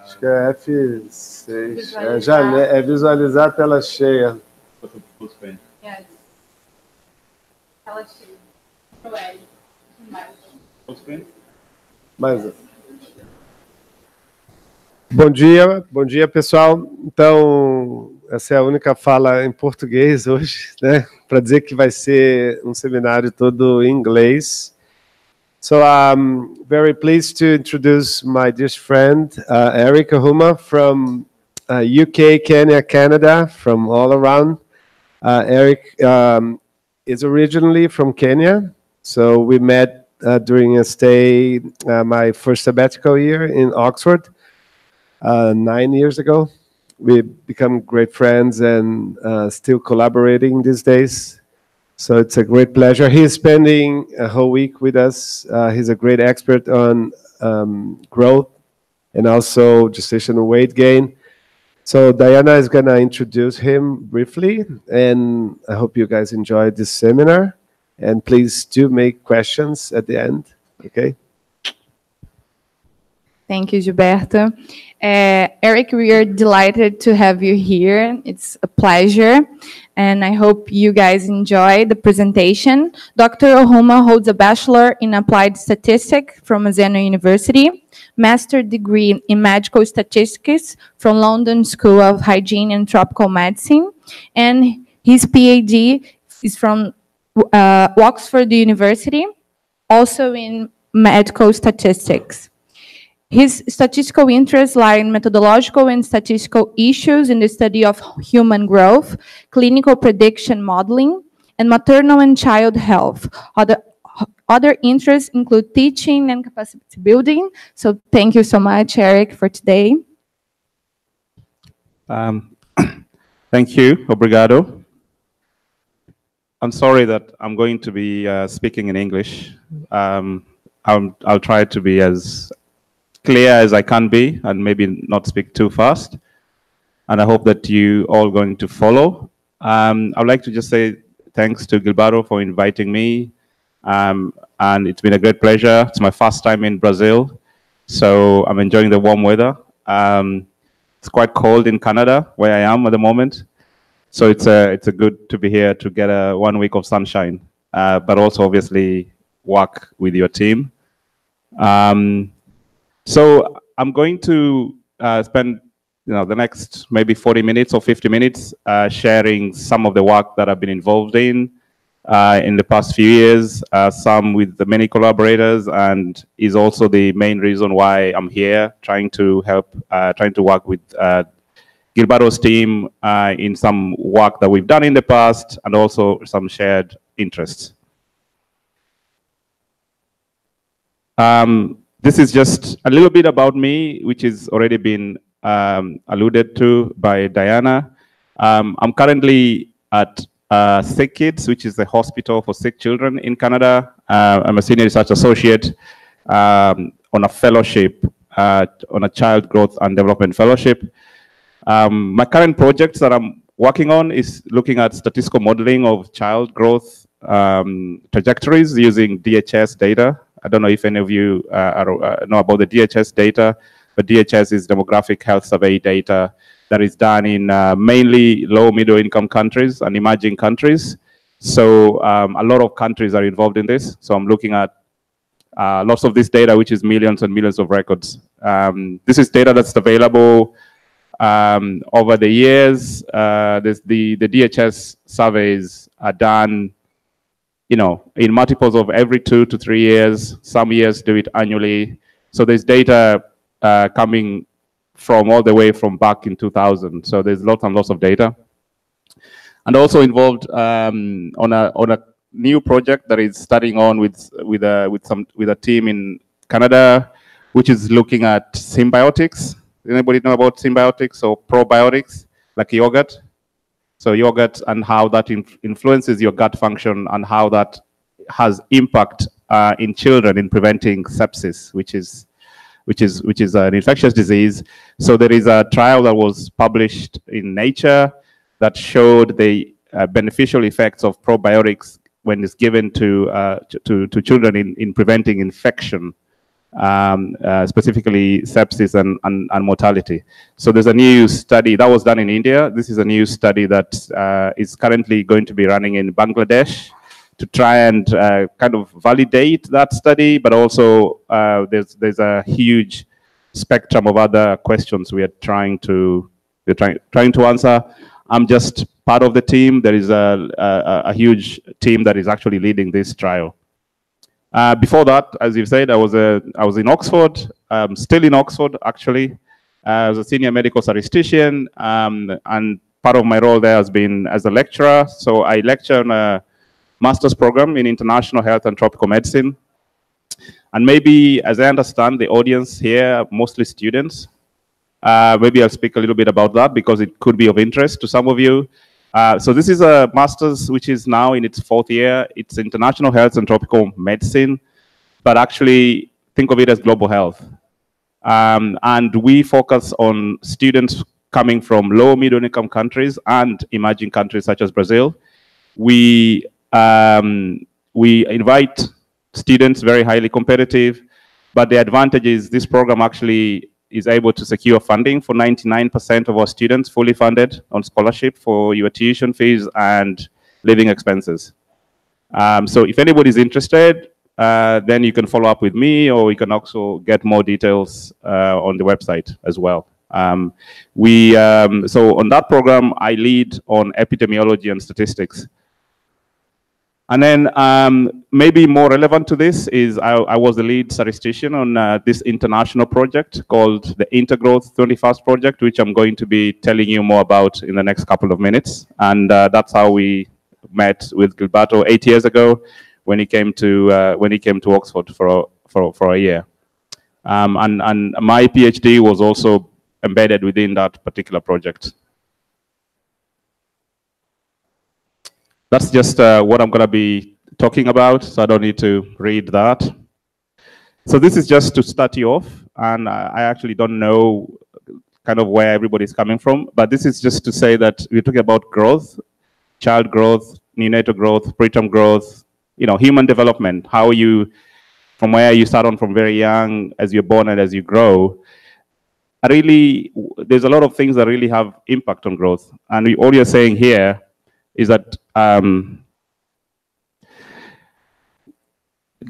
Acho que é F6. É visualizar a tela cheia. Yes. Tela cheia. Pro L. Mais. Bom dia, pessoal. Então, essa é a única fala em português hoje, né? Para dizer que vai ser um seminário todo em inglês. So I'm very pleased to introduce my dear friend, Eric Ohuma from UK, Kenya, Canada, from all around. Eric is originally from Kenya, so we met during a stay, my first sabbatical year in Oxford 9 years ago. We become great friends and still collaborating these days. So it's a great pleasure. He's spending a whole week with us. He's a great expert on growth and also gestational weight gain. So Diana is going to introduce him briefly, and I hope you guys enjoyed this seminar. And please do make questions at the end, okay? Thank you, Gilberto. Eric, we are delighted to have you here. It's a pleasure, and I hope you guys enjoy the presentation. Dr. Ohuma holds a Bachelor in Applied Statistics from Mizzano University, Master degree in Medical Statistics from London School of Hygiene and Tropical Medicine, and his PhD is from Oxford University, also in Medical Statistics. His statistical interests lie in methodological and statistical issues in the study of human growth, clinical prediction modeling, and maternal and child health. Other interests include teaching and capacity building. So thank you so much, Eric, for today. Thank you, obrigado. I'm sorry that I'm going to be speaking in English. I'll try to be as clear as I can be and maybe not speak too fast. And I hope that you all going to follow. I'd like to just say thanks to Gilberto for inviting me. And it's been a great pleasure. It's my first time in Brazil, so I'm enjoying the warm weather. It's quite cold in Canada, where I am at the moment. So it's a good to be here to get 1 week of sunshine, but also obviously work with your team. So I'm going to spend the next maybe 40 minutes or 50 minutes sharing some of the work that I've been involved in the past few years, some with the many collaborators, and is also the main reason why I'm here, trying to work with Gilberto's team in some work that we've done in the past, and also some shared interests. This is just a little bit about me, which has already been alluded to by Diana. I'm currently at Sick Kids, which is the hospital for sick children in Canada. I'm a senior research associate on a fellowship, on a child growth and development fellowship. My current projects that I'm working on is looking at statistical modeling of child growth trajectories using DHS data. I don't know if any of you know about the DHS data, but DHS is demographic health survey data that is done in mainly low middle income countries and emerging countries. So a lot of countries are involved in this. So I'm looking at lots of this data, which is millions and millions of records. This is data that's available over the years. The DHS surveys are done in multiples of every 2 to 3 years. Some years do it annually. So there's data coming from all the way from back in 2000. So there's lots and lots of data. And also involved on a new project that is starting on with a team in Canada, which is looking at symbiotics. Anybody know about symbiotics or probiotics, like yogurt? So yogurt and how that influences your gut function and how that has impact in children in preventing sepsis, which is an infectious disease. So there is a trial that was published in Nature that showed the beneficial effects of probiotics when it's given to children in preventing infection specifically sepsis and mortality. So there's a new study that was done in India. This is a new study that is currently going to be running in Bangladesh to try and kind of validate that study, but also there's a huge spectrum of other questions we are trying to answer. I'm just part of the team. There is a huge team that is actually leading this trial. Before that, as you've said, I was in Oxford, still in Oxford actually. I was a senior medical statistician, and part of my role there has been as a lecturer. So I lecture on a master's program in international health and tropical medicine. And maybe, as I understand, the audience here are mostly students. Maybe I'll speak a little bit about that because it could be of interest to some of you. So this is a master's which is now in its 4th year. It's international health and tropical medicine, but actually think of it as global health. And we focus on students coming from low middle income countries and emerging countries such as Brazil. We invite students, very highly competitive, but the advantage is this program actually is able to secure funding for 99% of our students, fully funded on scholarship for your tuition fees and living expenses. So if anybody is interested, then you can follow up with me, or you can also get more details on the website as well. So on that program, I lead on epidemiology and statistics. And then maybe more relevant to this is I was the lead statistician on this international project called the Intergrowth 21st Project, which I'm going to be telling you more about in the next couple of minutes. And that's how we met with Gilberto 8 years ago when he came to Oxford for a year. And my PhD was also embedded within that particular project. That's just what I'm going to be talking about, so I don't need to read that. So this is just to start you off, and I actually don't know kind of where everybody's coming from, but this is just to say that we're talking about growth, child growth, neonatal growth, preterm growth, you know, human development, how you, from where you start on from very young, as you're born and as you grow. Really, there's a lot of things that really have impact on growth, and all you're saying here is that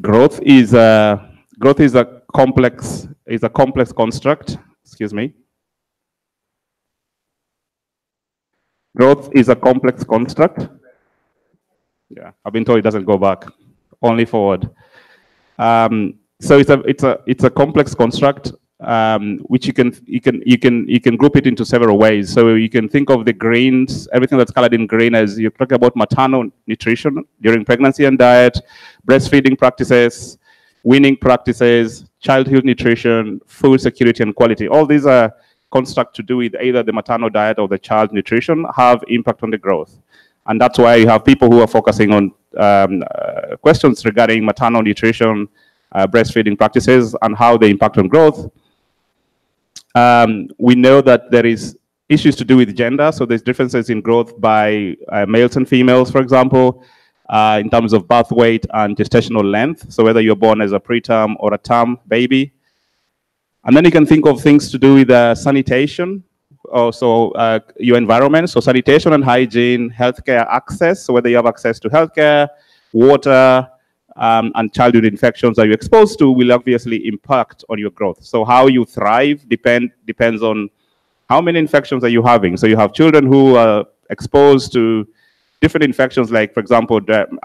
growth is a complex construct. Excuse me. Growth is a complex construct. Yeah, I've been told it doesn't go back, only forward. So it's a complex construct. Which you can group it into several ways. So you can think of the greens, everything that's colored in green, as you're talking about maternal nutrition during pregnancy and diet, breastfeeding practices, weaning practices, childhood nutrition, food security and quality. All these are constructs to do with either the maternal diet or the child nutrition have impact on the growth. And that's why you have people who are focusing on questions regarding maternal nutrition, breastfeeding practices, and how they impact on growth. We know that there is issues to do with gender, so there's differences in growth by males and females, for example, in terms of birth weight and gestational length, so whether you're born as a preterm or a term baby. And then you can think of things to do with sanitation, also your environment, so sanitation and hygiene, healthcare access, so whether you have access to healthcare, water, and childhood infections that you're exposed to will obviously impact on your growth. So how you thrive depends on how many infections are you having. So you have children who are exposed to different infections, like, for example,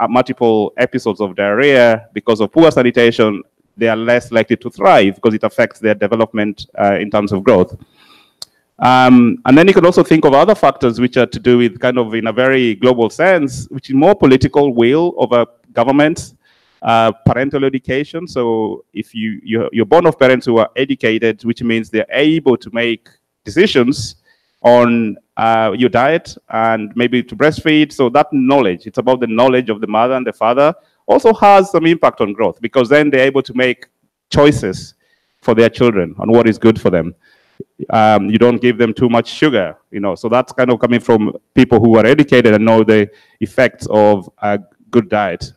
multiple episodes of diarrhea because of poor sanitation. They are less likely to thrive because it affects their development in terms of growth. And then you can also think of other factors which are to do with, kind of in a very global sense, which is more political will of a government. Parental education. So if you're born of parents who are educated, which means they're able to make decisions on your diet and maybe to breastfeed. So that knowledge, it's about the knowledge of the mother and the father, also has some impact on growth, because then they're able to make choices for their children on what is good for them. You don't give them too much sugar, you know. So that's kind of coming from people who are educated and know the effects of a good diet.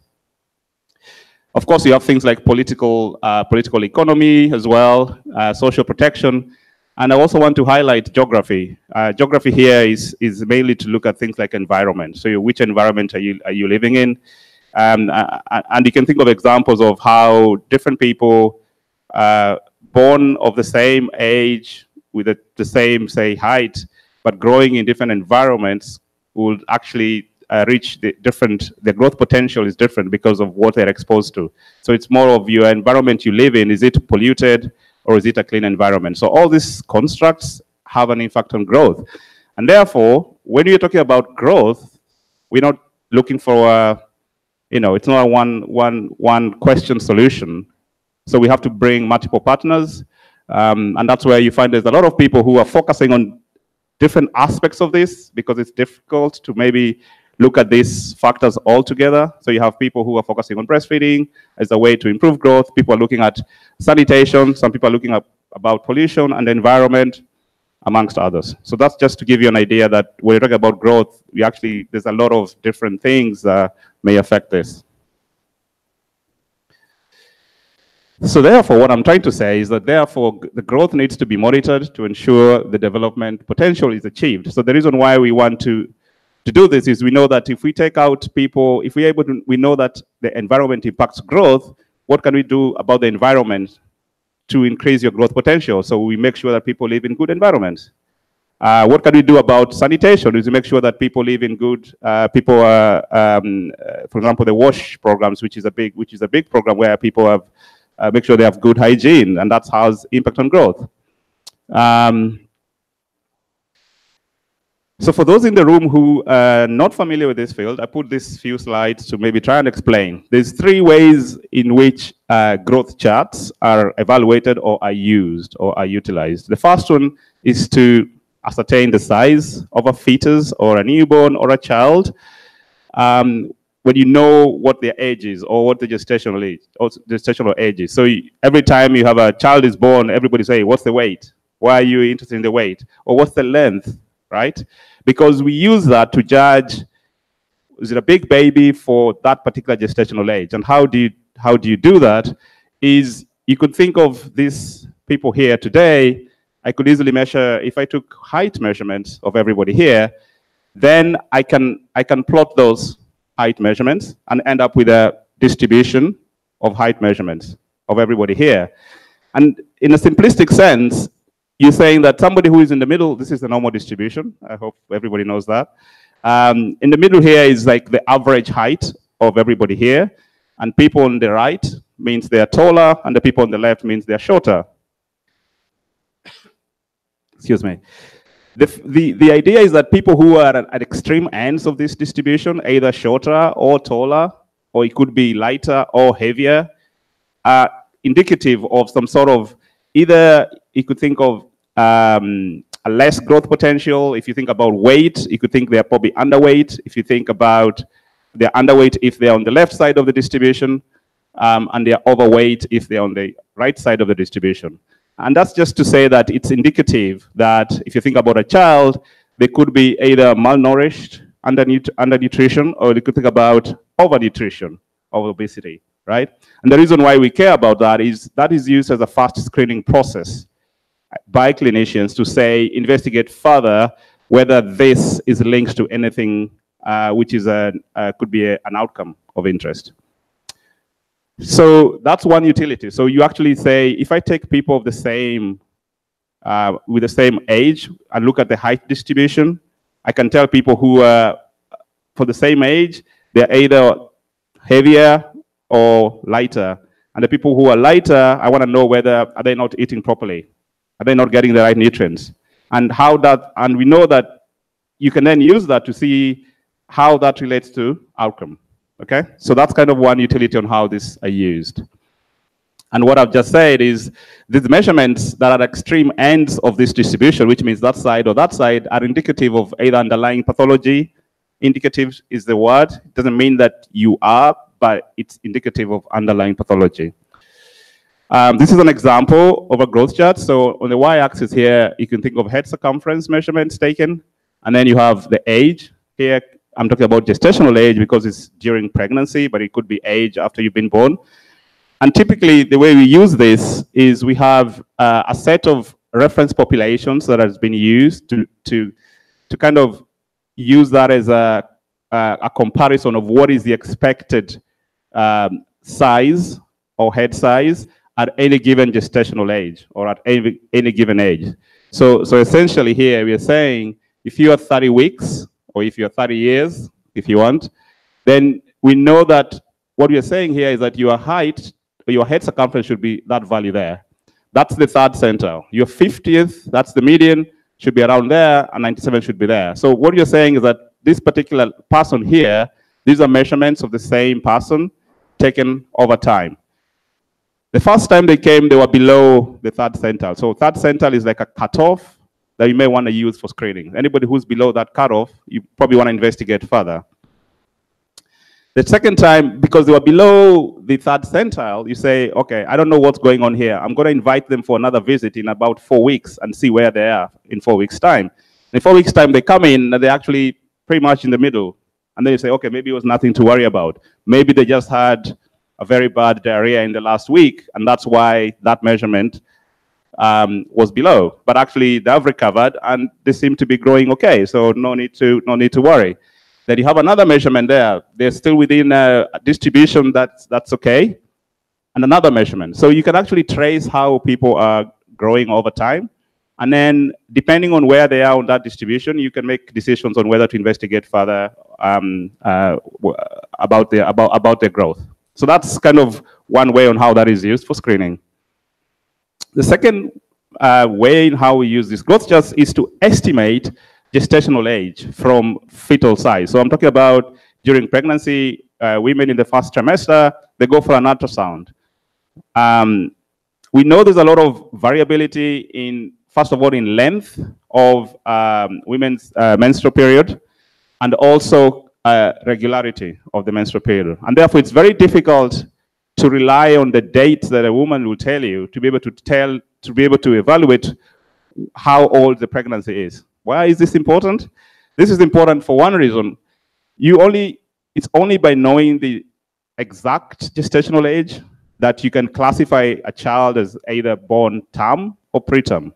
Of course, you have things like political economy as well, social protection. And I also want to highlight geography. Geography here is mainly to look at things like environment. So which environment are you living in? And you can think of examples of how different people born of the same age with the same, say, height, but growing in different environments will actually reach the growth potential is different because of what they're exposed to. So it's more of your environment you live in. Is it polluted or is it a clean environment? So all these constructs have an impact on growth. And therefore, when you're talking about growth, we're not looking for it's not a one question solution. So we have to bring multiple partners. And that's where you find there's a lot of people who are focusing on different aspects of this because it's difficult to maybe look at these factors all together. So you have people who are focusing on breastfeeding as a way to improve growth. People are looking at sanitation. Some people are looking at about pollution and the environment, amongst others. So that's just to give you an idea that when you talk about growth, there's a lot of different things that may affect this. So therefore, what I'm trying to say is that therefore, the growth needs to be monitored to ensure the development potential is achieved. So the reason why we want to do this is we know that if we take out people, we know that the environment impacts growth, what can we do about the environment to increase your growth potential? So we make sure that people live in good environments. What can we do about sanitation? Is to make sure that people live in good, for example, the WASH programs, which is a big program where people have make sure they have good hygiene, and that has impact on growth. So for those in the room who are not familiar with this field, I put these few slides to maybe try and explain. There's 3 ways in which growth charts are evaluated or are used or are utilized. The first one is to ascertain the size of a fetus or a newborn or a child. When you know what their age is or what the gestational age is. So every time you have a child is born, everybody say, what's the weight? Why are you interested in the weight? Or what's the length, right? Because we use that to judge, is it a big baby for that particular gestational age? And how do you do that? Is you could think of these people here today, I could easily measure, if I took height measurements of everybody here, then I can plot those height measurements and end up with a distribution of height measurements of everybody here. And in a simplistic sense, you're saying that somebody who is in the middle, this is the normal distribution. I hope everybody knows that. In the middle here is like the average height of everybody here. And people on the right means they are taller, and the people on the left means they are shorter. Excuse me. The idea is that people who are at extreme ends of this distribution, either shorter or taller, or it could be lighter or heavier, are indicative of some sort of, either you could think of a less growth potential. If you think about weight, you could think they're probably underweight. If you think about they're underweight if they're on the left side of the distribution, and they're overweight if they're on the right side of the distribution. And that's just to say that it's indicative that if you think about a child, they could be either malnourished, undernutrition, or they could think about overnutrition or obesity, right? And the reason why we care about that is used as a fast screening process by clinicians to say, investigate further whether this is linked to anything which is could be an outcome of interest. So that's one utility. So you actually say, if I take people of the same, with the same age and look at the height distribution, I can tell people who are for the same age, they're either heavier or lighter. And the people who are lighter, I want to know whether are they not eating properly? Are they not getting the right nutrients? And and we know that you can then use that to see how that relates to outcome. Okay, so that's kind of one utility on how these are used. And what I've just said is these measurements that are at extreme ends of this distribution, which means that side or that side, are indicative of either underlying pathology. Indicative is the word. It doesn't mean that you are, but it's indicative of underlying pathology. This is an example of a growth chart. So on the y-axis here, you can think of head circumference measurements taken, and then you have the age here I'm talking about gestational age because it's during pregnancy, but it could be age after you've been born. And typically, the way we use this is we have a set of reference populations that has been used to kind of use that as a comparison of what is the expected size or head size at any given gestational age or at any given age. So essentially here we are saying if you are 30 weeks or if you're 30 years, if you want, then we know that what we are saying here is that your height, your head circumference should be that value there. That's the third centile. Your 50th, that's the median, should be around there, and 97 should be there. So what you're saying is that this particular person here, these are measurements of the same person taken over time. The first time they came, they were below the third centile. So third centile is like a cutoff that you may want to use for screening. Anybody who's below that cutoff, you probably want to investigate further. The second time, because they were below the third centile, you say, okay, I don't know what's going on here. I'm going to invite them for another visit in about 4 weeks and see where they are in 4 weeks' time. In 4 weeks' time, they come in and they're actually pretty much in the middle. And then you say, okay, maybe it was nothing to worry about. Maybe they just had a very bad diarrhea in the last week, and that's why that measurement was below. But actually, they've recovered, and they seem to be growing okay. So no need to worry. Then you have another measurement there. They're still within a distribution that's okay, and another measurement. So you can actually trace how people are growing over time. And then depending on where they are on that distribution, you can make decisions on whether to investigate further about their growth. So that's kind of one way on how that is used for screening. The second way in how we use this growth chart is to estimate gestational age from fetal size. So I'm talking about during pregnancy, women in the first trimester, they go for an ultrasound. We know there's a lot of variability in, first of all, in length of women's menstrual period, and also regularity of the menstrual period. And therefore, it's very difficult to rely on the dates that a woman will tell you to be able to evaluate how old the pregnancy is. Why is this important? This is important for one reason. It's only by knowing the exact gestational age that you can classify a child as either born term or preterm.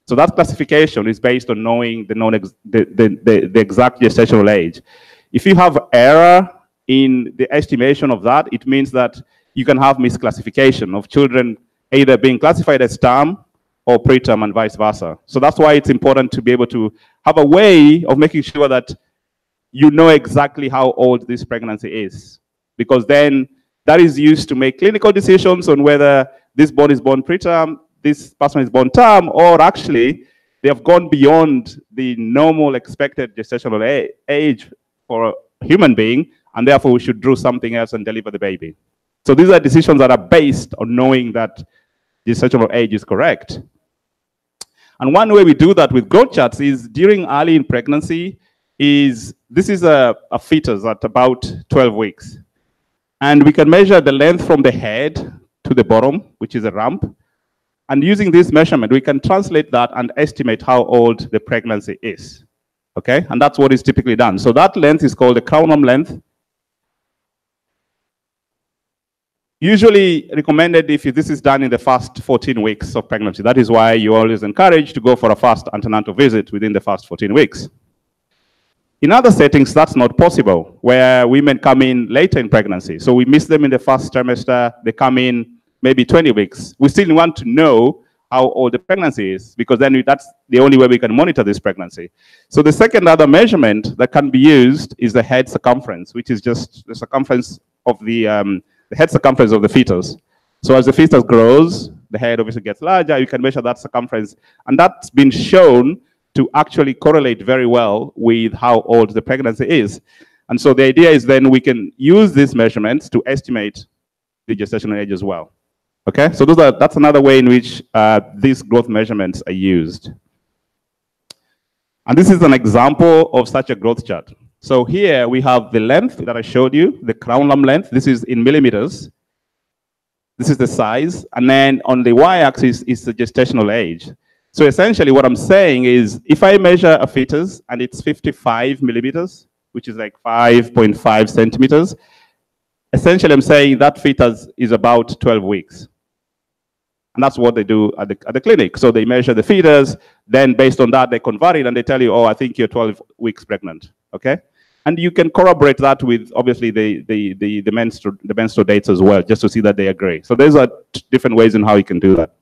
So that classification is based on knowing the exact gestational age. If you have error in the estimation of that, it means that you can have misclassification of children either being classified as term or preterm and vice versa. So that's why it's important to be able to have a way of making sure that you know exactly how old this pregnancy is, because then that is used to make clinical decisions on whether this bone is born preterm, this person is born term, or actually they have gone beyond the normal expected gestational age for a human being, and therefore we should do something else and deliver the baby. So these are decisions that are based on knowing that gestational age is correct. And one way we do that with growth charts is during early in pregnancy. This is a fetus at about 12 weeks. And we can measure the length from the head to the bottom, which is a ramp. And using this measurement, we can translate that and estimate how old the pregnancy is. Okay? And that's what is typically done. So that length is called the crown arm length. Usually recommended if this is done in the first 14 weeks of pregnancy. That is why you always encourage to go for a first antenatal visit within the first 14 weeks. In other settings, that's not possible, where women come in later in pregnancy. So we miss them in the first trimester, they come in maybe 20 weeks. We still want to know how old the pregnancy is, because then that's the only way we can monitor this pregnancy. So the second other measurement that can be used is the head circumference, which is just the circumference of the head circumference of the fetus. So as the fetus grows, the head obviously gets larger, you can measure that circumference. And that's been shown to actually correlate very well with how old the pregnancy is. And so the idea is then we can use these measurements to estimate the gestational age as well. Okay, so that's another way in which these growth measurements are used. And this is an example of such a growth chart. So here we have the length that I showed you, the crown arm length. This is in millimeters. This is the size. And then on the y-axis is the gestational age. So essentially what I'm saying is if I measure a fetus and it's 55 millimeters, which is like 5.5 centimeters, essentially I'm saying that fetus is about 12 weeks. And that's what they do at the clinic. So they measure the fetus, then based on that, they convert it and they tell you, oh, I think you're 12 weeks pregnant, okay? And you can corroborate that with, obviously, the menstrual dates as well, just to see that they agree. So those are different ways in how you can do that.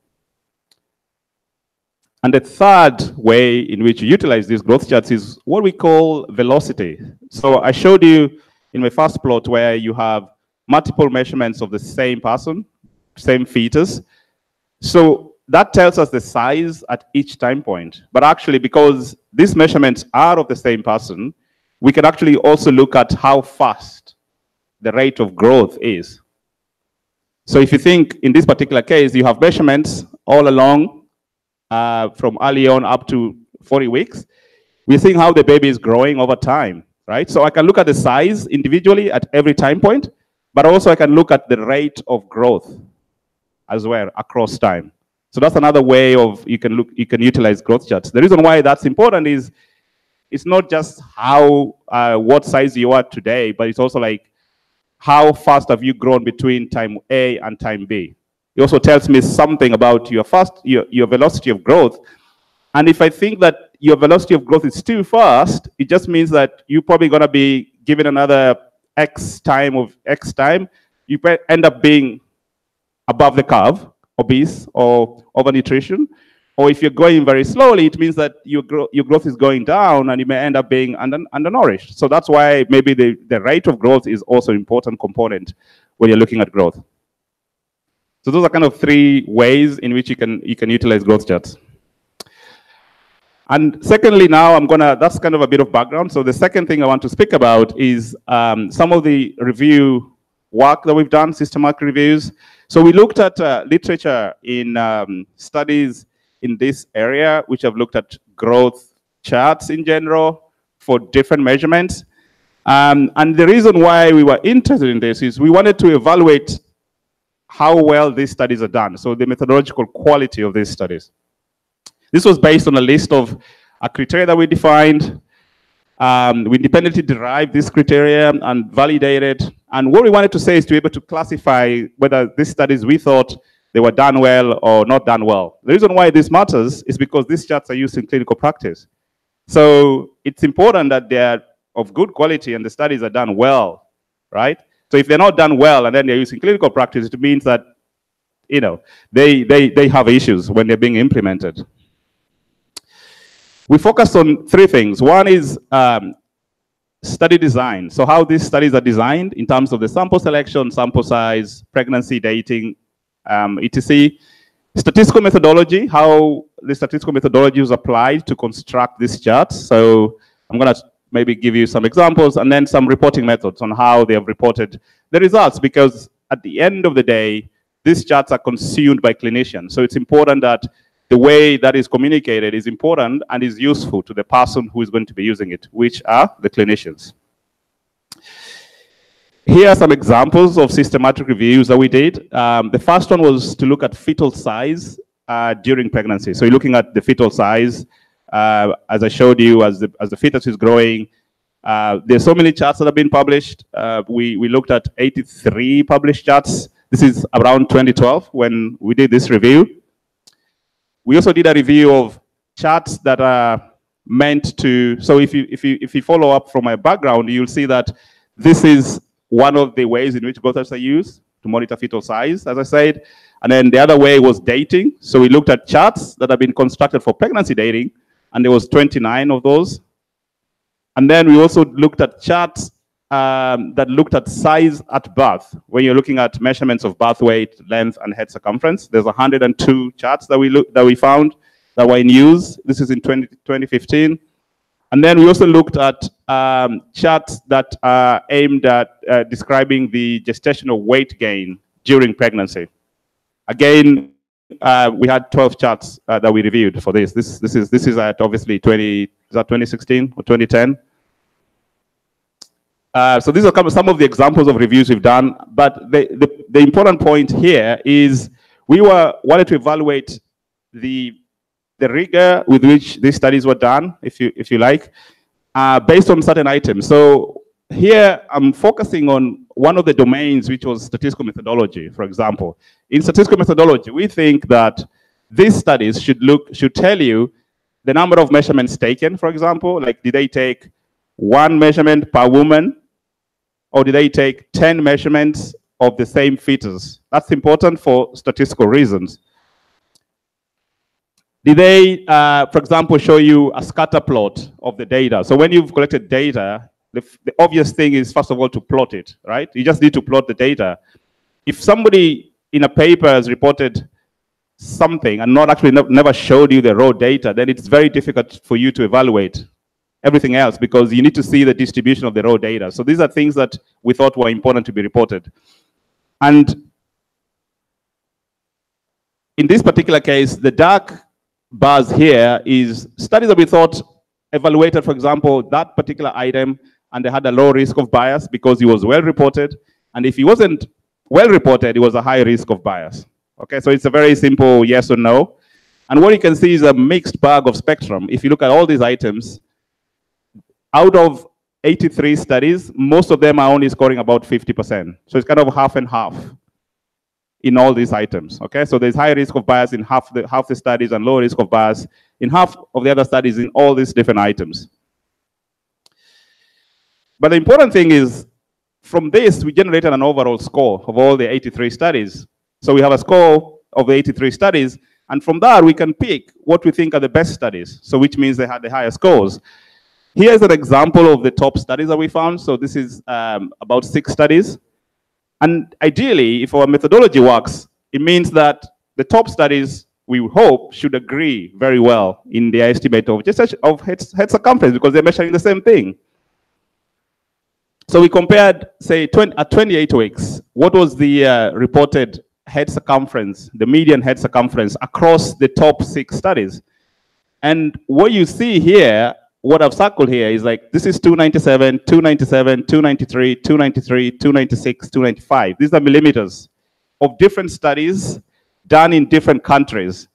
And the third way in which you utilize these growth charts is what we call velocity. So I showed you in my first plot where you have multiple measurements of the same person, same fetus. So that tells us the size at each time point. But actually, because these measurements are of the same person, we can actually also look at how fast the rate of growth is. So if you think in this particular case, you have measurements all along from early on up to 40 weeks. We're seeing how the baby is growing over time, right? So I can look at the size individually at every time point, but also I can look at the rate of growth as well across time. So that's another way of you can utilize growth charts. The reason why that's important is it's not just how what size you are today, but it's also like how fast have you grown between time A and time B. It also tells me something about your velocity of growth. And if I think that your velocity of growth is too fast, it just means that you're probably going to be given another X time. You end up being above the curve, obese or overnutrition. Or if you're going very slowly, it means that your growth is going down and you may end up being undernourished. So that's why maybe the rate of growth is also an important component when you're looking at growth. So those are kind of three ways in which you can utilize growth charts. And secondly, now that's kind of a bit of background. So the second thing I want to speak about is some of the review work that we've done, systematic reviews. So we looked at literature in studies in this area, which have looked at growth charts in general for different measurements. And the reason why we were interested in this is we wanted to evaluate how well these studies are done, so the methodological quality of these studies. This was based on a list of criteria that we defined. We independently derived this criteria and validated. And what we wanted to say is to be able to classify whether these studies we thought they were done well or not done well. The reason why this matters is because these charts are used in clinical practice. So it's important that they're of good quality and the studies are done well, right? So if they're not done well and then they're used in clinical practice, it means that, you know, they have issues when they're being implemented. We focused on three things. One is study design. So how these studies are designed in terms of the sample selection, sample size, pregnancy dating, etc. Statistical methodology, how the statistical methodology is applied to construct these charts. So I'm going to maybe give you some examples and then some reporting methods on how they have reported the results, because at the end of the day, these charts are consumed by clinicians. So it's important that the way that is communicated is important and is useful to the person who is going to be using it, which are the clinicians. Here are some examples of systematic reviews that we did. The first one was to look at fetal size during pregnancy. So you're looking at the fetal size, as I showed you, as the fetus is growing. There's so many charts that have been published. We looked at 83 published charts. This is around 2012 when we did this review. We also did a review of charts that are meant to, so if you follow up from my background, you'll see that this is one of the ways in which growth charts are used to monitor fetal size, as I said. And then the other way was dating. So we looked at charts that have been constructed for pregnancy dating, and there was 29 of those. And then we also looked at charts that looked at size at birth, when you're looking at measurements of birth weight, length, and head circumference. There's 102 charts that we found that were in use. This is in 2015. And then we also looked at charts that are aimed at describing the gestational weight gain during pregnancy. Again, we had 12 charts that we reviewed for this. This is at obviously 2016 or 2010. So these are some of the examples of reviews we've done. But the important point here is we wanted to evaluate the rigor with which these studies were done, if you like, based on certain items. So here I'm focusing on one of the domains, which was statistical methodology, for example. In statistical methodology, we think that these studies should tell you the number of measurements taken, for example, like did they take 1 measurement per woman, or did they take 10 measurements of the same fetus? That's important for statistical reasons. Did they, for example, show you a scatter plot of the data? So when you've collected data, the obvious thing is, first of all, to plot it, right? You just need to plot the data. If somebody in a paper has reported something and not actually never showed you the raw data, then it's very difficult for you to evaluate everything else because you need to see the distribution of the raw data. So these are things that we thought were important to be reported. And in this particular case, the dark bars here is studies that we thought evaluated, for example, that particular item, and they had a low risk of bias because it was well reported. And if it wasn't well reported, it was a high risk of bias. Okay, so it's a very simple yes or no. And what you can see is a mixed bag of spectrum. If you look at all these items, out of 83 studies, most of them are only scoring about 50%. So it's kind of half and half in all these items. Okay, so there's high risk of bias in half the studies and low risk of bias in half of the other studies in all these different items. But the important thing is, from this, we generated an overall score of all the 83 studies. So we have a score of the 83 studies, and from that, we can pick what we think are the best studies, so which means they had the higher scores. Here's an example of the top studies that we found. So this is about 6 studies. And ideally, if our methodology works, it means that the top studies, we hope, should agree very well in their estimate of head circumference because they're measuring the same thing. So we compared, say, at 28 weeks, what was the reported head circumference, the median head circumference across the top 6 studies. And what you see here, what I've circled here is like, this is 297, 297, 293, 293, 296, 295. These are millimeters of different studies done in different countries,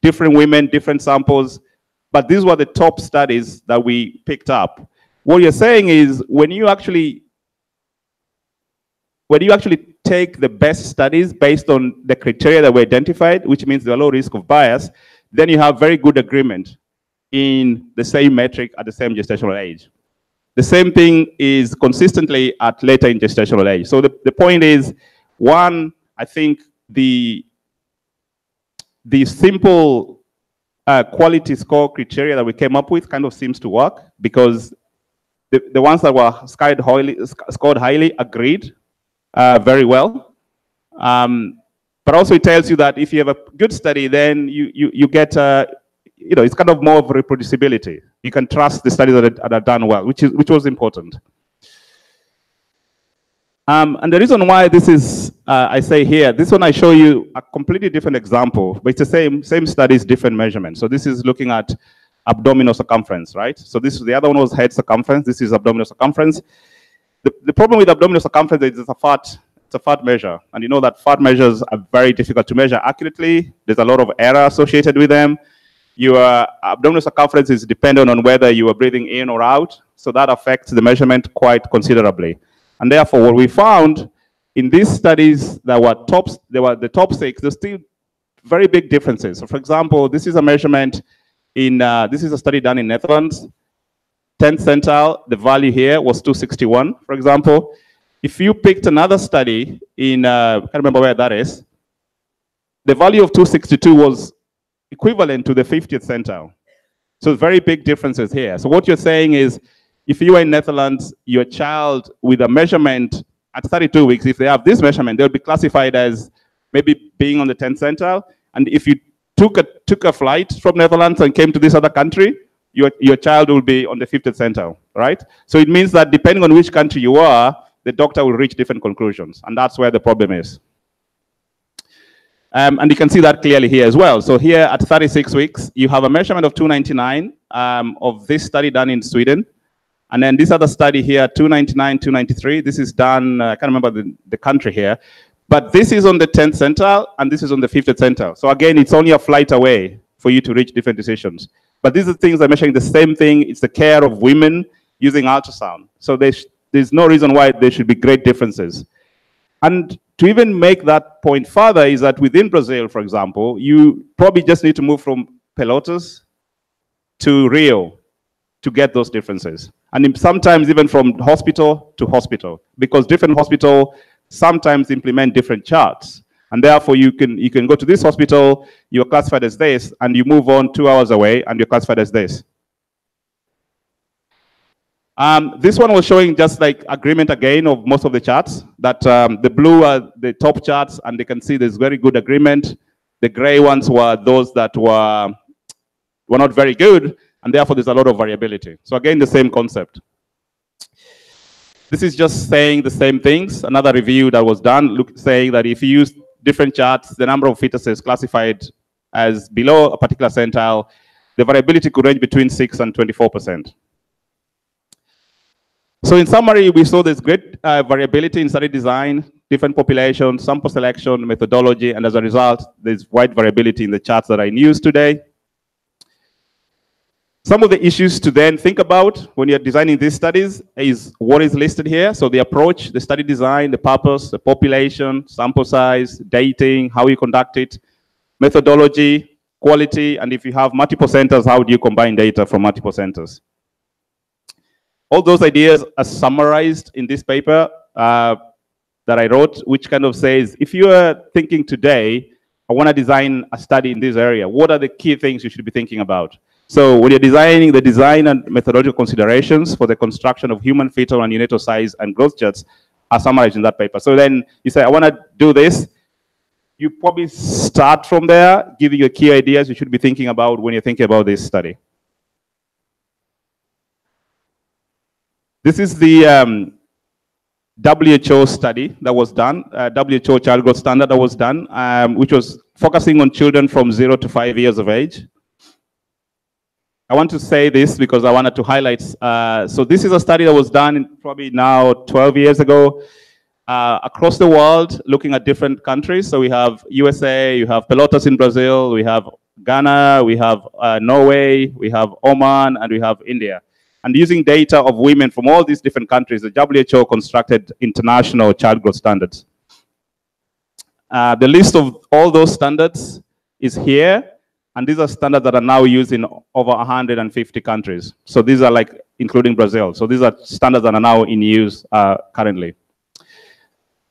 different women, different samples. But these were the top studies that we picked up. What you're saying is when you actually take the best studies based on the criteria that were identified, which means the low risk of bias, then you have very good agreement in the same metric at the same gestational age. The same thing is consistently at later in gestational age. So the point is, one, I think the simple quality score criteria that we came up with kind of seems to work because the ones that were scored highly agreed very well. But also it tells you that if you have a good study, then you get, it's kind of more of reproducibility. You can trust the studies that are done well, which was important. And the reason why this is, I say here, this one I show you a completely different example, but it's the same studies, different measurements. So this is looking at abdominal circumference, right? So the other one was head circumference. This is abdominal circumference. The problem with abdominal circumference is it's a fat measure. And you know that fat measures are very difficult to measure accurately. There's a lot of error associated with them. Your abdominal circumference is dependent on whether you are breathing in or out. So that affects the measurement quite considerably. And therefore, what we found in these studies that were the top 6, there's still very big differences. So for example, this is a measurement this is a study done in Netherlands. 10th centile, the value here was 261, for example. If you picked another study in, I can't remember where that is, the value of 262 was equivalent to the 50th centile. So very big differences here. So what you're saying is, if you are in Netherlands, your child with a measurement at 32 weeks, if they have this measurement, they'll be classified as maybe being on the 10th centile. And if you took a flight from Netherlands and came to this other country, your child will be on the 50th centile, right? So it means that depending on which country you are, the doctor will reach different conclusions. And that's where the problem is. And you can see that clearly here as well. So here at 36 weeks, you have a measurement of 299 of this study done in Sweden. And then this other study here, 299, 293, this is done, I can't remember the country here, but this is on the 10th centile and this is on the 50th centile. So again, it's only a flight away for you to reach different decisions. But these are things that are measuring the same thing. It's the care of women using ultrasound. So there's no reason why there should be great differences. And to even make that point further is that within Brazil, for example, you probably just need to move from Pelotas to Rio to get those differences. And sometimes even from hospital to hospital, because different hospitals sometimes implement different charts. And therefore you can go to this hospital, you're classified as this, and you move on 2 hours away and you're classified as this. This one was showing just like agreement again of most of the charts, that the blue are the top charts and they can see there's very good agreement. The gray ones were those that were not very good, and therefore there's a lot of variability. So again, the same concept. This is just saying the same things. Another review that was done saying that if you use different charts, the number of fetuses classified as below a particular centile, the variability could range between 6 and 24%. So in summary, we saw there's great variability in study design, different populations, sample selection, methodology, and as a result, there's wide variability in the charts that are in use today. Some of the issues to then think about when you're designing these studies is what is listed here. So the approach, the study design, the purpose, the population, sample size, dating, how you conduct it, methodology, quality, and if you have multiple centers, how do you combine data from multiple centers? All those ideas are summarized in this paper that I wrote, which kind of says, if you are thinking today, I want to design a study in this area, what are the key things you should be thinking about? So when you're designing, the design and methodological considerations for the construction of human fetal and neonatal size and growth charts are summarized in that paper. So then you say, I want to do this. You probably start from there, giving you key ideas you should be thinking about when you're thinking about this study. This is the WHO study that was done, WHO child growth standard that was done, which was focusing on children from 0 to 5 years of age. I want to say this because I wanted to highlight, so this is a study that was done probably now 12 years ago across the world, looking at different countries. So we have USA, you have Pelotas in Brazil, we have Ghana, we have Norway, we have Oman, and we have India. And using data of women from all these different countries, the WHO constructed international child growth standards. The list of all those standards is here. And these are standards that are now used in over 150 countries. So these are like, including Brazil. So these are standards that are now in use currently.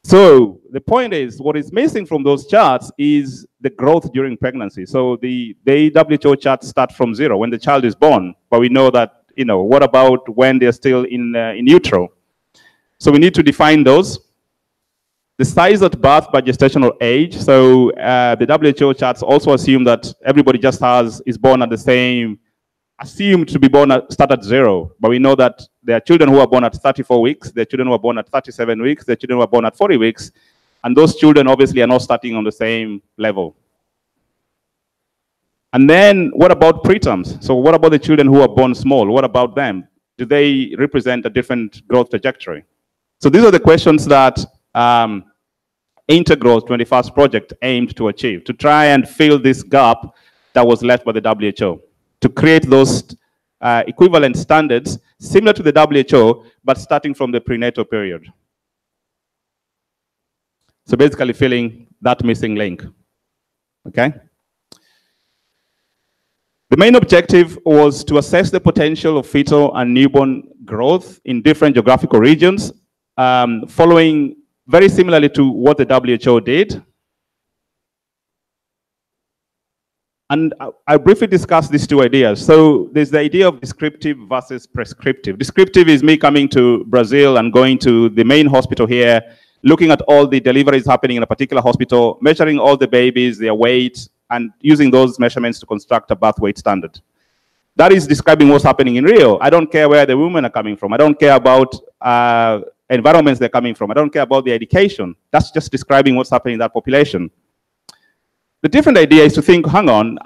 So the point is, what is missing from those charts is the growth during pregnancy. So the WHO charts start from 0, when the child is born. But we know that, you know, what about when they're still in utero? So we need to define those. The size at birth by gestational age. So the WHO charts also assume that everybody just is born at the same, assumed to be born start at 0. But we know that there are children who are born at 34 weeks, there are children who are born at 37 weeks, there are children who are born at 40 weeks, and those children obviously are not starting on the same level. And then what about preterms? So what about the children who are born small? What about them? Do they represent a different growth trajectory? So these are the questions that Intergrowth 21st Project aimed to achieve, to try and fill this gap that was left by the WHO, to create those equivalent standards similar to the WHO, but starting from the prenatal period. So basically filling that missing link, okay? The main objective was to assess the potential of fetal and newborn growth in different geographical regions, following very similarly to what the WHO did. And I briefly discussed these two ideas. So there's the idea of descriptive versus prescriptive. Descriptive is me coming to Brazil and going to the main hospital here, looking at all the deliveries happening in a particular hospital, measuring all the babies, their weight, and using those measurements to construct a birth weight standard. That is describing what's happening in Rio. I don't care where the women are coming from. I don't care about environments they're coming from. I don't care about the education. That's just describing what's happening in that population. The different idea is to think, hang on,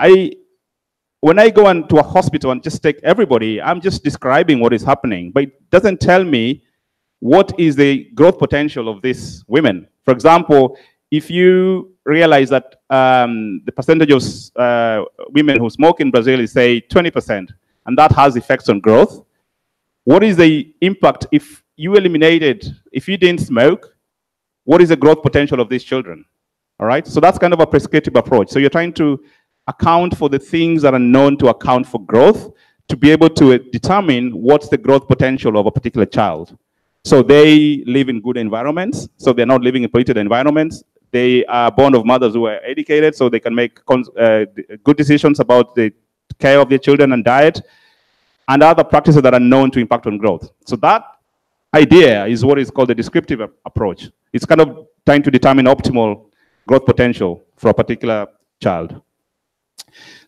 when I go into a hospital and just take everybody, I'm just describing what is happening, but it doesn't tell me what is the growth potential of these women. For example, if you realize that the percentage of women who smoke in Brazil is, say, 20%, and that has effects on growth, what is the impact if you didn't smoke, what is the growth potential of these children? All right, so that's kind of a prescriptive approach. So you're trying to account for the things that are known to account for growth to be able to determine what's the growth potential of a particular child. So they live in good environments, so they're not living in polluted environments. They are born of mothers who are educated, so they can make good decisions about the care of their children and diet, and other practices that are known to impact on growth. So that idea is what is called the descriptive approach. It's kind of trying to determine optimal growth potential for a particular child.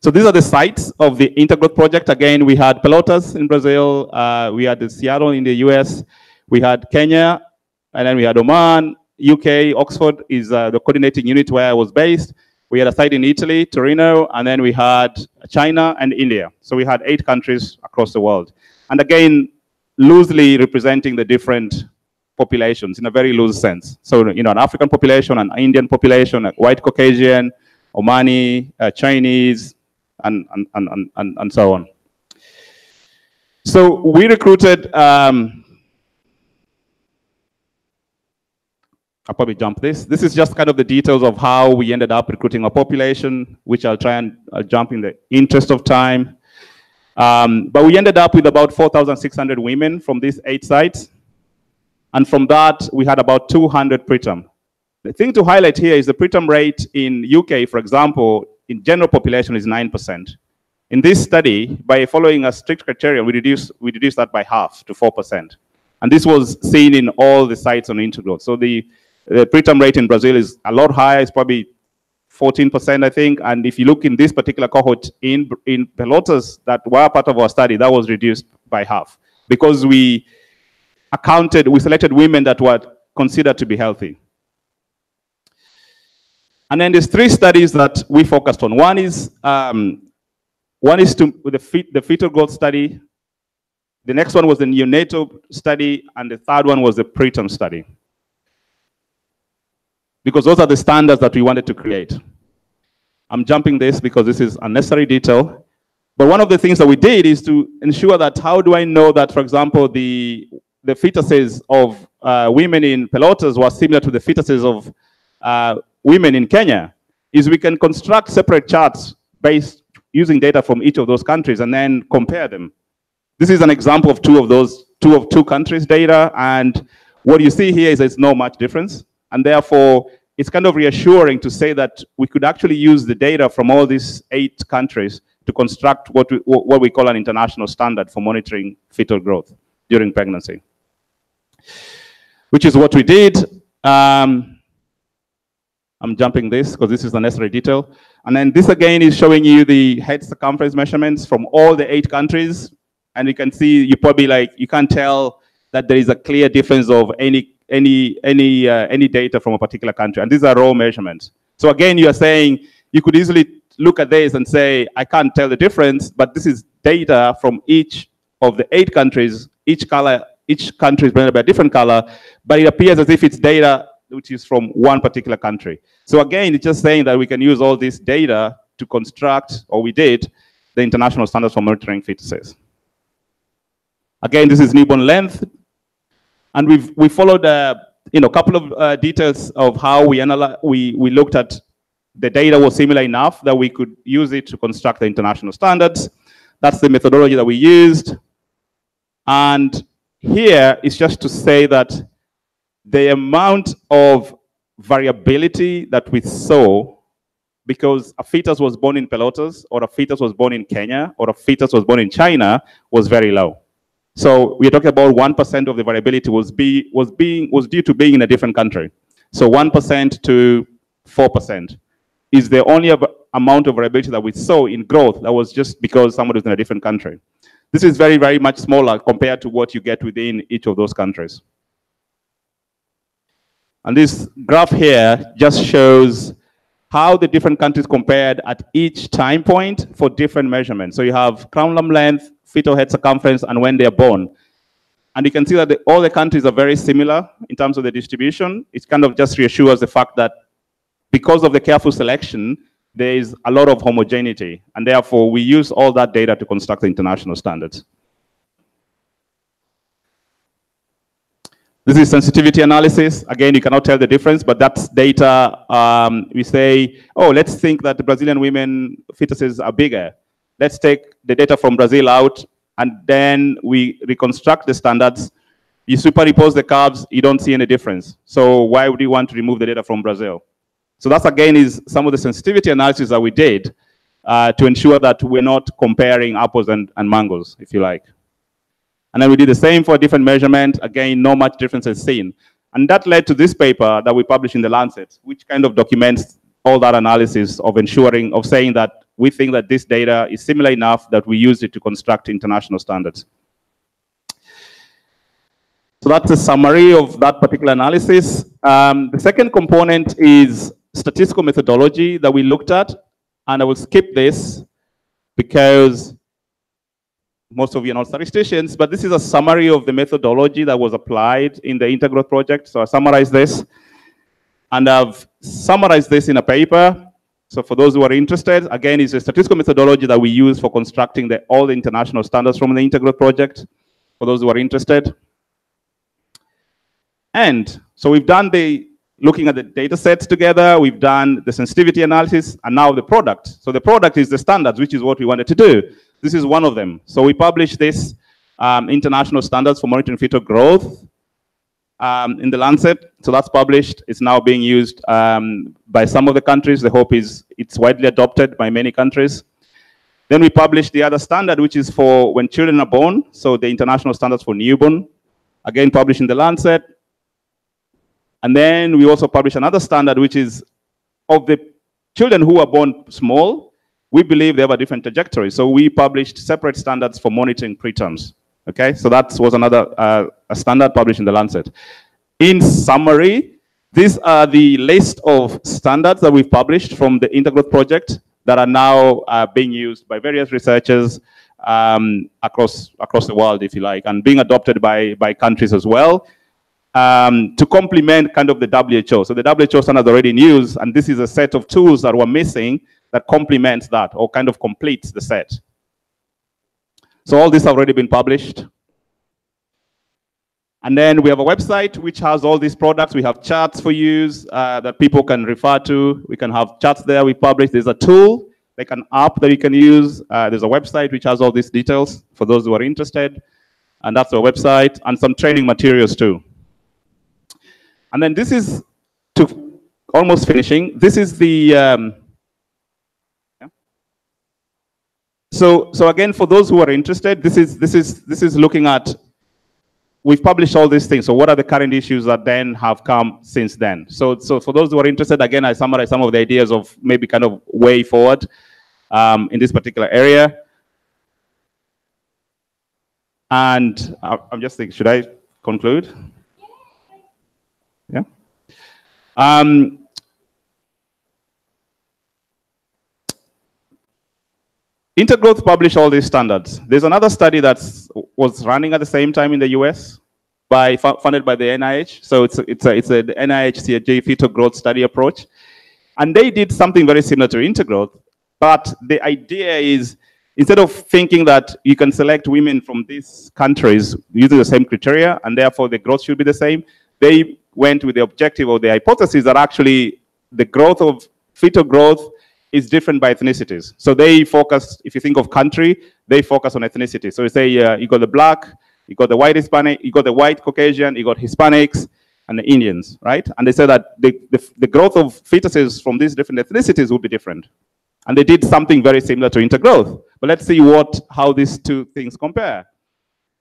So these are the sites of the Intergrowth project. Again, we had Pelotas in Brazil, we had Seattle in the US, we had Kenya, and then we had Oman, UK, Oxford is the coordinating unit where I was based. We had a site in Italy, Torino, and then we had China and India. So we had 8 countries across the world. And again, loosely representing the different populations in a very loose sense. So, you know, an African population, an Indian population, a white Caucasian, Omani, Chinese, and so on. So we recruited, I'll probably jump this. This is just kind of the details of how we ended up recruiting a population, which I'll try and jump in the interest of time. But we ended up with about 4,600 women from these 8 sites. And from that, we had about 200 preterm. The thing to highlight here is the preterm rate in UK, for example, in general population is 9%. In this study, by following a strict criteria, we reduced that by half to 4%. And this was seen in all the sites on Intergrowth. So the preterm rate in Brazil is a lot higher. It's probably 14%, I think. And if you look in this particular cohort in Pelotas that were part of our study, that was reduced by half because we selected women that were considered to be healthy. And then there's 3 studies that we focused on. One is the fetal growth study. The next one was the neonatal study, and the third one was the preterm study. Because those are the standards that we wanted to create. I'm jumping this because this is unnecessary detail. But one of the things that we did is to ensure that how do I know that, for example, the fetuses of women in Pelotas were similar to the fetuses of women in Kenya, is we can construct separate charts based using data from each of those countries and then compare them. This is an example of two countries' data, and what you see here is there's no much difference, and therefore it's kind of reassuring to say that we could actually use the data from all these 8 countries to construct what we call an international standard for monitoring fetal growth during pregnancy, which is what we did. I'm jumping this because this is the necessary detail. And then this again is showing you the head circumference measurements from all the 8 countries. And you can see, you can't tell that there is a clear difference of any data from a particular country. And these are raw measurements. So again, you are saying, you could easily look at this and say, I can't tell the difference, but this is data from each of the 8 countries. Each country is branded by a different color, but it appears as if it's data which is from one particular country. So again, it's just saying that we can use all this data to construct, or we did, the international standards for monitoring fetuses. Again, this is newborn length, and we followed a couple of details of how we looked at the data was similar enough that we could use it to construct the international standards. That's the methodology that we used. And here is just to say that the amount of variability that we saw, because a fetus was born in Pelotas, or a fetus was born in Kenya, or a fetus was born in China, was very low. So we're talking about 1% of the variability was due to being in a different country. So 1% to 4% is the only amount of variability that we saw in growth that was just because somebody was in a different country. This is very, very much smaller compared to what you get within each of those countries. And this graph here just shows how the different countries compared at each time point for different measurements. So you have crown lump length, fetal head circumference, and when they're born. And you can see that all the countries are very similar in terms of the distribution. It kind of just reassures the fact that because of the careful selection, there is a lot of homogeneity. And therefore, we use all that data to construct the international standards. This is sensitivity analysis. Again, you cannot tell the difference, but that's data. We say, oh, let's think that the Brazilian women fetuses are bigger. Let's take the data from Brazil out, and then we reconstruct the standards. You superimpose the curves, you don't see any difference. So why would you want to remove the data from Brazil? So that's, again, is some of the sensitivity analysis that we did to ensure that we're not comparing apples and mangoes, if you like. And then we did the same for a different measurement. Again, no much difference is seen. And that led to this paper that we published in The Lancet, which kind of documents all that analysis of ensuring, of saying that we think that this data is similar enough that we use it to construct international standards. So that's a summary of that particular analysis. The second component is statistical methodology that we looked at. And I will skip this because most of you are not statisticians, but this is a summary of the methodology that was applied in the Intergrowth project. So I summarize this, and I've summarized this in a paper. So for those who are interested, again, it's a statistical methodology that we use for constructing all the international standards from the Intergrowth project, for those who are interested. And so we've done looking at the data sets together, we've done the sensitivity analysis, and now the product. So the product is the standards, which is what we wanted to do. This is one of them. So we published this international standards for monitoring fetal growth in The Lancet. So that's published. It's now being used by some of the countries. The hope is it's widely adopted by many countries. Then we published the other standard, which is for when children are born. So the international standards for newborn, again, published in The Lancet. And then we also published another standard, which is of the children who are born small. We believe they have a different trajectory. So we published separate standards for monitoring preterms. Okay, so that was another a standard published in The Lancet. In summary, these are the list of standards that we've published from the Intergrowth project that are now being used by various researchers across the world, if you like, and being adopted by countries as well. To complement kind of the WHO. So the WHO standard is already in use, and this is a set of tools that were missing that complements that or kind of completes the set. So all this have already been published. And then we have a website which has all these products. We have charts for use that people can refer to. We can have charts there we publish. There's a tool, like an app that you can use. There's a website which has all these details for those who are interested. And that's our website, and some training materials too. And then this is to almost finishing. This is the So again, for those who are interested, this is looking at. We've published all these things. So what are the current issues that then have come since then? So for those who are interested, again, I summarize some of the ideas of maybe kind of way forward in this particular area. And I'm just thinking, should I conclude? Yeah. Intergrowth published all these standards. There's another study that was running at the same time in the US, funded by the NIH. So it's a the NIH CHG fetal growth study approach, and they did something very similar to Intergrowth. But the idea is, instead of thinking that you can select women from these countries using the same criteria and therefore the growth should be the same, they went with the objective or the hypothesis that actually the growth of fetal growth is different by ethnicities. So they focus, if you think of country, they focus on ethnicity. So you say you got the black, you got the white Hispanic, you got the white Caucasian, you got Hispanics, and the Indians, right? And they said that the growth of fetuses from these different ethnicities would be different. And they did something very similar to Intergrowth. But let's see how these two things compare.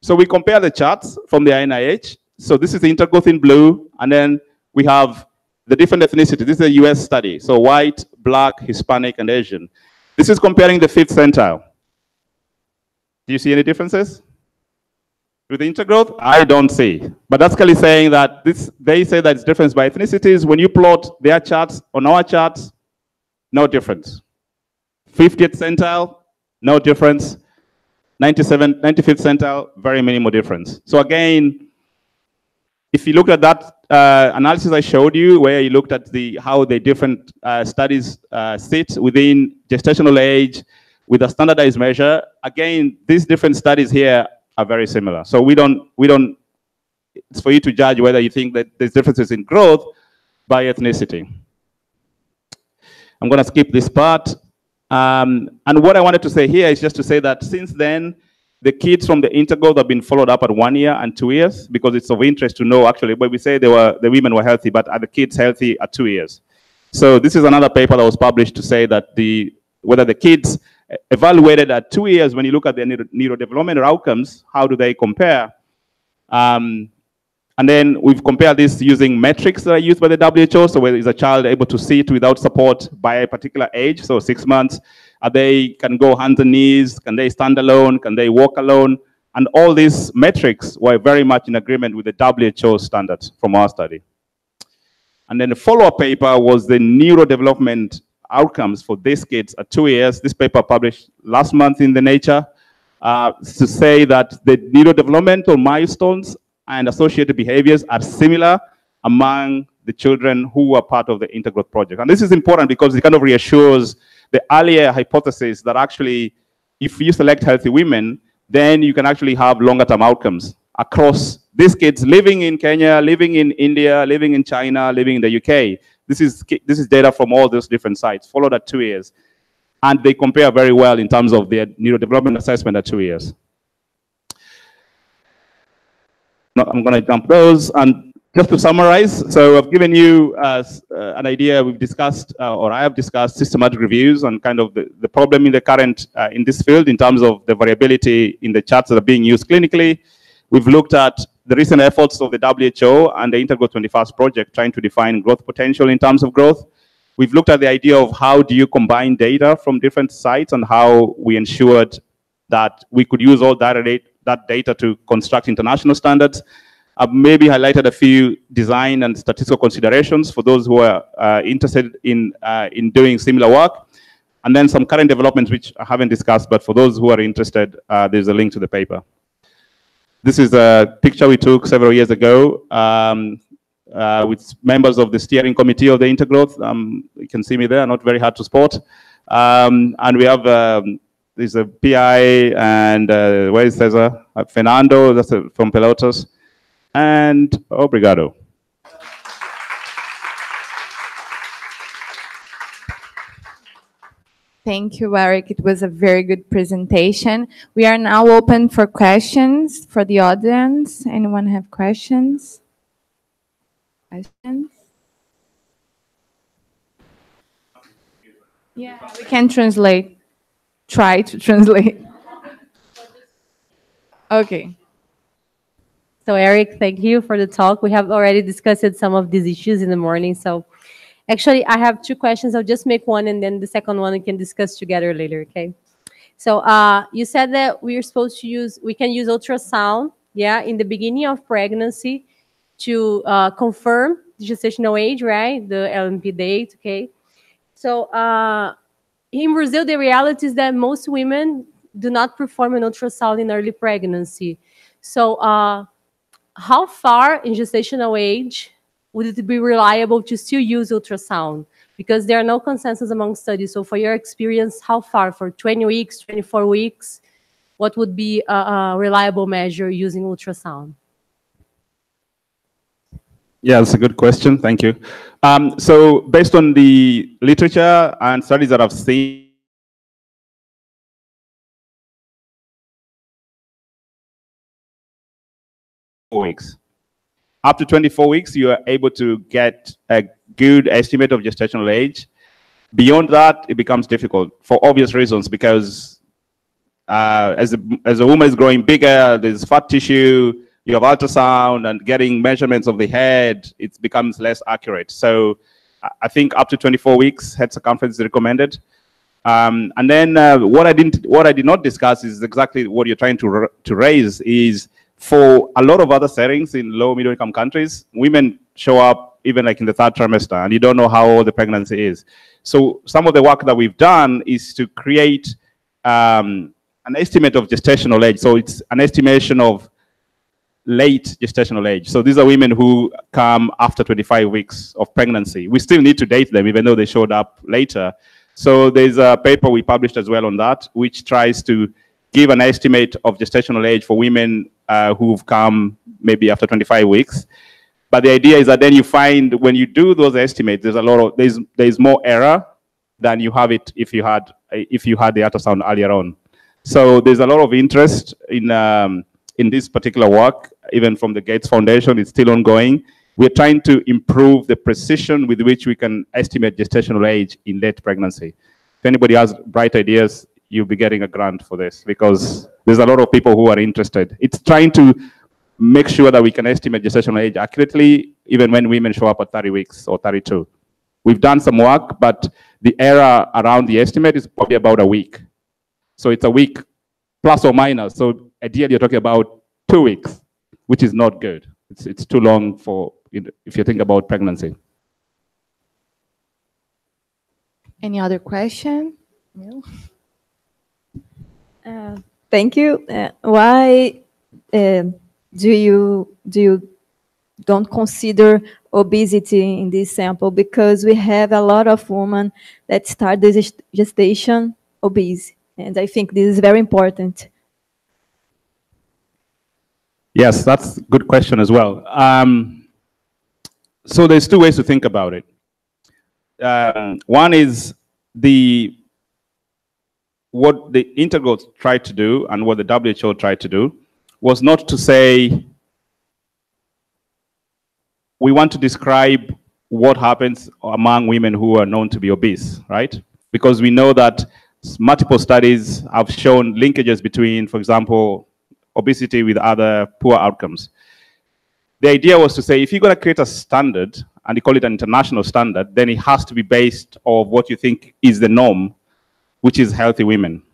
So we compare the charts from the NIH. So this is the Intergrowth in blue, and then we have the different ethnicities. This is a US study. So white, black, Hispanic, and Asian. This is comparing the 5th centile. Do you see any differences? With the Intergrowth, I don't see. But that's clearly saying that they say that it's difference by ethnicities. When you plot their charts on our charts, no difference. 50th centile, no difference. 95th centile, very minimal difference. So again, if you look at that analysis I showed you, where you looked at how the different studies sit within gestational age with a standardized measure, again, these different studies here are very similar. So we don't it's for you to judge whether you think that there's differences in growth by ethnicity. I'm going to skip this part. And what I wanted to say here is just to say that since then, the kids from the intergrowth have been followed up at 1 year and 2 years, because it's of interest to know, actually, when we say the women were healthy, but are the kids healthy at 2 years? So this is another paper that was published to say that whether the kids evaluated at 2 years, when you look at their neurodevelopmental outcomes, how do they compare? And then we've compared this using metrics that are used by the WHO. So whether is a child able to sit without support by a particular age, so 6 months, can go hands and knees, can they stand alone, can they walk alone? And all these metrics were very much in agreement with the WHO standards from our study. And then the follow-up paper was the neurodevelopment outcomes for these kids at 2 years. This paper published last month in the Nature to say that the neurodevelopmental milestones and associated behaviors are similar among the children who are part of the intergrowth project. And this is important because it kind of reassures the earlier hypothesis that actually, if you select healthy women, then you can actually have longer term outcomes across these kids living in Kenya, living in India, living in China, living in the UK. This is data from all those different sites, followed at 2 years. And they compare very well in terms of their neurodevelopment assessment at 2 years. Now, I'm going to jump those. And just to summarize, so I've given you an idea. We've discussed, or I have discussed, systematic reviews and kind of the problem in the current, in this field in terms of the variability in the charts that are being used clinically. We've looked at the recent efforts of the WHO and the Intergrowth 21st project trying to define growth potential in terms of growth. We've looked at the idea of how do you combine data from different sites and how we ensured that we could use all that data to construct international standards. I've maybe highlighted a few design and statistical considerations for those who are interested in doing similar work. And then some current developments which I haven't discussed, but for those who are interested, there's a link to the paper. This is a picture we took several years ago with members of the steering committee of the Intergrowth. You can see me there, not very hard to spot. And we have, there's a PI and where is Cesar? Fernando, that's from Pelotas. And obrigado. Thank you, Eric. It was a very good presentation. We are now open for questions for the audience. Anyone have questions? Questions? Yeah, we can translate. Try to translate. Okay. So Eric, thank you for the talk. We have already discussed some of these issues in the morning. So actually, I have two questions. I'll just make one, and then the second one we can discuss together later, okay? So you said that we can use ultrasound, yeah, in the beginning of pregnancy to confirm the gestational age, right? The LMP date, okay? So in Brazil, the reality is that most women do not perform an ultrasound in early pregnancy. So how far in gestational age would it be reliable to still use ultrasound? Because there are no consensus among studies. So for your experience, how far? For 20 weeks, 24 weeks, what would be a reliable measure using ultrasound? Yeah, that's a good question. Thank you. So based on the literature and studies that I've seen, weeks. Up to 24 weeks, you are able to get a good estimate of gestational age. Beyond that, it becomes difficult for obvious reasons, because as a woman is growing bigger, there's fat tissue, you have ultrasound, and getting measurements of the head, it becomes less accurate. So I think up to 24 weeks, head circumference is recommended. And then what I did not discuss is exactly what you're trying to raise is, for a lot of other settings in low middle income countries, women show up even like in the 3rd trimester, and you don't know how old the pregnancy is. So some of the work that we've done is to create an estimate of gestational age. So it's an estimation of late gestational age. So these are women who come after 25 weeks of pregnancy. We still need to date them, even though they showed up later. So there's a paper we published as well on that, which tries to give an estimate of gestational age for women who've come maybe after 25 weeks. But the idea is that then you find when you do those estimates, there's more error than you have it if you had the ultrasound earlier on. So there's a lot of interest in this particular work, even from the Gates Foundation. It's still ongoing. We're trying to improve the precision with which we can estimate gestational age in late pregnancy. If anybody has bright ideas, you'll be getting a grant for this, because there's a lot of people who are interested. It's trying to make sure that we can estimate gestational age accurately, even when women show up at 30 weeks or 32. We've done some work, but the error around the estimate is probably about a week. So it's a week plus or minus. So ideally, you're talking about 2 weeks, which is not good. It's too long for, if you think about pregnancy. Any other question? No. Thank you. Why do you don't consider obesity in this sample? Because we have a lot of women that start the gestation obese, and I think this is very important. Yes, that's a good question as well. So there's two ways to think about it. One is what the Integral tried to do and what the WHO tried to do was not to say, we want to describe what happens among women who are known to be obese, right? Because we know that multiple studies have shown linkages between, for example, obesity with other poor outcomes. The idea was to say, if you're going to create a standard, and you call it an international standard, then it has to be based on what you think is the norm, which is healthy women.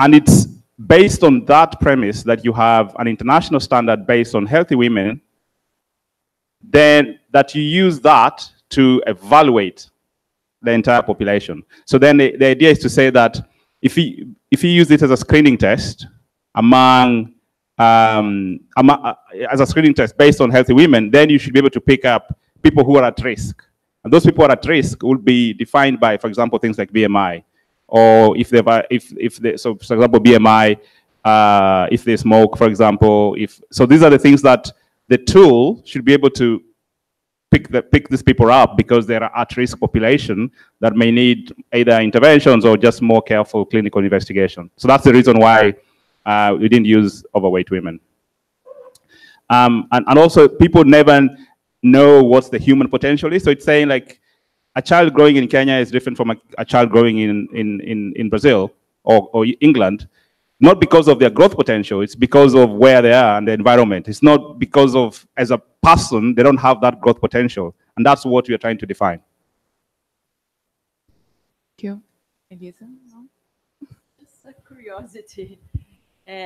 And it's based on that premise that you have an international standard based on healthy women, then that you use that to evaluate the entire population. So then the idea is to say that if you use it as a screening test as a screening test based on healthy women, then you should be able to pick up people who are at risk. And those people who are at risk will be defined by, for example, things like BMI, or so for example, BMI, if they smoke, for example. So these are the things that the tool should be able to pick these people up, because they're an at-risk population that may need either interventions or just more careful clinical investigation. So that's the reason why we didn't use overweight women. And also, people never know what's the human potential is. So it's saying like a child growing in Kenya is different from a child growing in Brazil or England, not because of their growth potential. It's because of where they are and the environment. It's not because of, as a person, they don't have that growth potential. And that's what we are trying to define. Thank you. Elisa? No? Just a curiosity.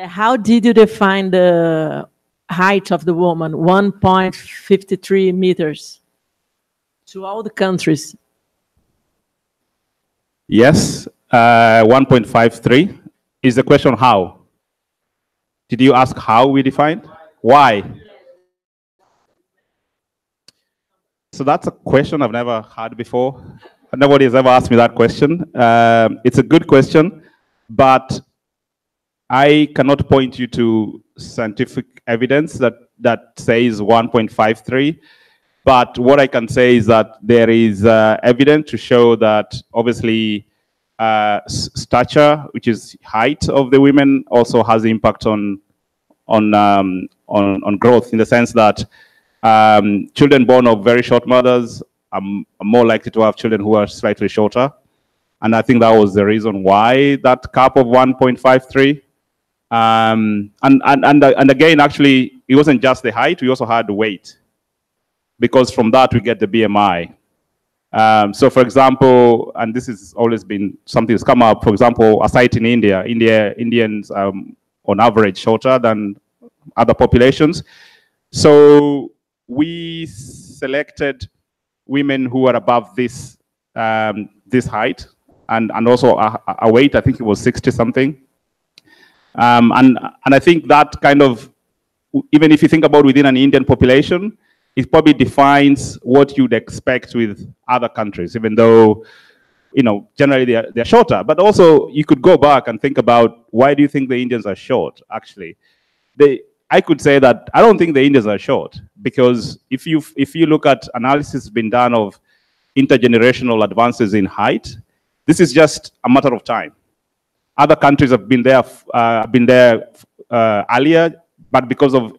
How did you define the height of the woman? 1.53 meters to all the countries. Yes, 1.53. Is the question how? Did you ask how we defined? Why? So that's a question I've never had before. Nobody has ever asked me that question. It's a good question, but I cannot point you to scientific evidence that says 1.53. But what I can say is that there is evidence to show that obviously stature, which is height of the women, also has impact on growth, in the sense that children born of very short mothers are more likely to have children who are slightly shorter. And I think that was the reason why that cap of 1.53. And again, actually, it wasn't just the height, we also had the weight, because from that we get the BMI. So for example, and this has always been something that's come up, for example, a site in India, Indians on average shorter than other populations. So we selected women who are above this height, and also a weight, I think it was 60 something. And I think that kind of, even if you think about within an Indian population, it probably defines what you'd expect with other countries, even though, you know, generally they're shorter. But also, you could go back and think about, why do you think the Indians are short, actually? I could say that I don't think the Indians are short, because if you look at analysis been done of intergenerational advances in height, this is just a matter of time. Other countries have been there earlier, but because of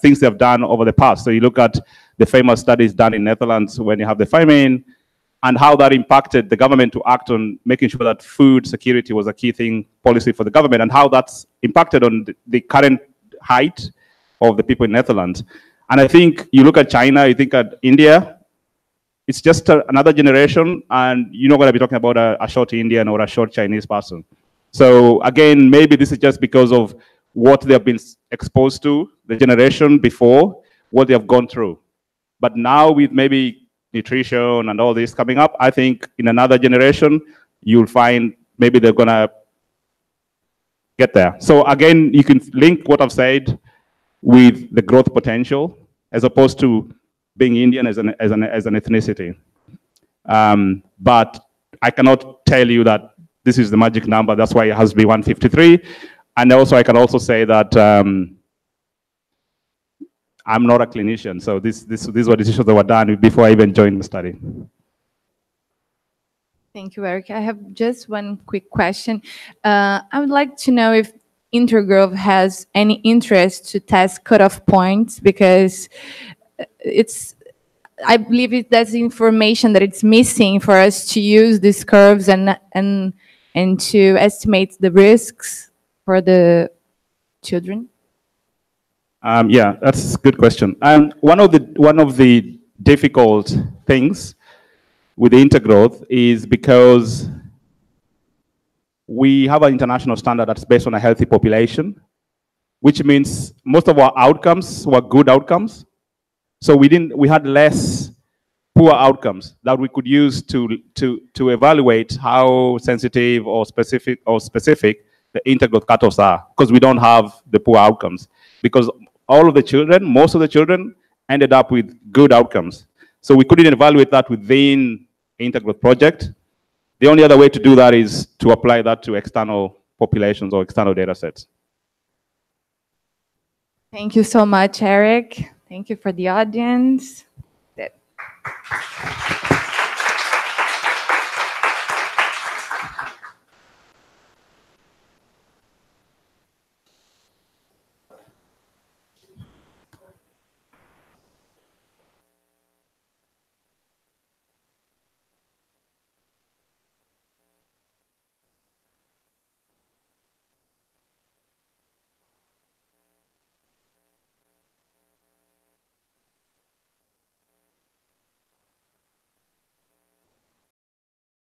things they have done over the past. So you look at the famous studies done in Netherlands when you have the famine, and how that impacted the government to act on making sure that food security was a key thing, policy for the government, and how that's impacted on the current height of the people in Netherlands. And I think you look at China, you think at India, it's just another generation, and you're not going to be talking about a short Indian or a short Chinese person. So again, maybe this is just because of what they have been exposed to, the generation before, what they have gone through. But now with maybe nutrition and all this coming up, I think in another generation, you'll find maybe they're going to get there. So again, you can link what I've said with the growth potential, as opposed to being Indian as an ethnicity. But I cannot tell you that this is the magic number. That's why it has to be 153. And also, I can also say that I'm not a clinician. So these were decisions that were done before I even joined the study. Thank you, Eric. I have just one quick question. I would like to know if Intergrowth has any interest to test cutoff points, because I believe that's information that it's missing for us to use these curves and to estimate the risks for the children. Yeah, that's a good question. One of the difficult things with the Intergrowth is because we have an international standard that's based on a healthy population, which means most of our outcomes were good outcomes. So we had less poor outcomes that we could use to evaluate how sensitive or specific the Intergrowth cutoffs are, because we don't have the poor outcomes. Because most of the children ended up with good outcomes. So we couldn't evaluate that within Intergrowth project. The only other way to do that is to apply that to external populations or external data sets. Thank you so much, Eric. Thank you for the audience.